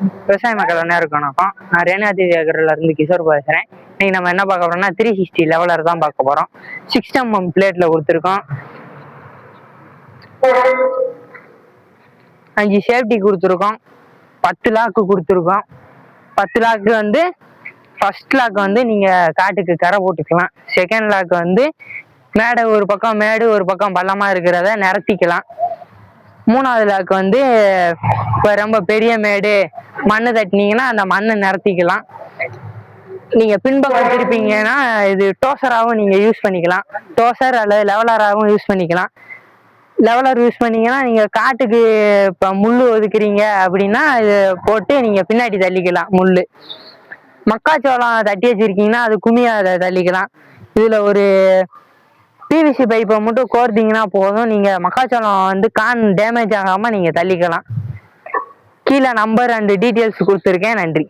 விவசாய மக்கள் அனைவருக்கும் வணக்கம். நான் ரேணாதேவி அகர்ல இருந்து கிஷோர் பேசுறேன். இன்னைக்கு நம்ம என்ன பார்க்க போறோம்னா 360 லெவலர் தான் பார்க்க போறோம். 6mm பிளேட்ல கொடுத்துருக்கோம். 5 சேஃப்டி கொடுத்துருக்கோம். 10 லாக்கு கொடுத்துருக்கோம். 10 லாக்கு வந்து ஃபர்ஸ்ட் லாக் வந்து நீங்க காட்டுக்கு கரை போட்டுக்கலாம். செகண்ட் லாக் வந்து மேடை ஒரு பக்கம் மேடு ஒரு பக்கம் பள்ளமா இருக்கிறத நிரத்திக்கலாம். 3வது லாக் வந்து இப்போ ரொம்ப பெரிய மேடு மண்ணு தட்டினீங்கன்னா அந்த மண்ணை நிரத்திக்கலாம். நீங்க பின்பக்கம் திருப்பீங்கன்னா இது டோசராகவும் நீங்க யூஸ் பண்ணிக்கலாம். டோசர் அல்லது லெவலராகவும் யூஸ் பண்ணிக்கலாம். லெவலர் யூஸ் பண்ணீங்கன்னா நீங்க காட்டுக்கு இப்போ முள்ளு ஒதுக்குறீங்க அப்படின்னா இது போட்டு நீங்க பின்னாடி தள்ளிக்கலாம். முள்ளு மக்காச்சோளம் தட்டி வச்சிருக்கீங்கன்னா அது குமியா அதை தள்ளிக்கலாம். இதுல ஒரு பிவிசி பைப்பை மட்டும் கோர்த்தீங்கன்னா போதும். நீங்க மக்காச்சோளம் வந்து கான் டேமேஜ் ஆகாம நீங்க தள்ளிக்கலாம். கீழே நம்பர் அண்ட் டீட்டெயில்ஸ் கொடுத்துருக்கேன். நன்றி.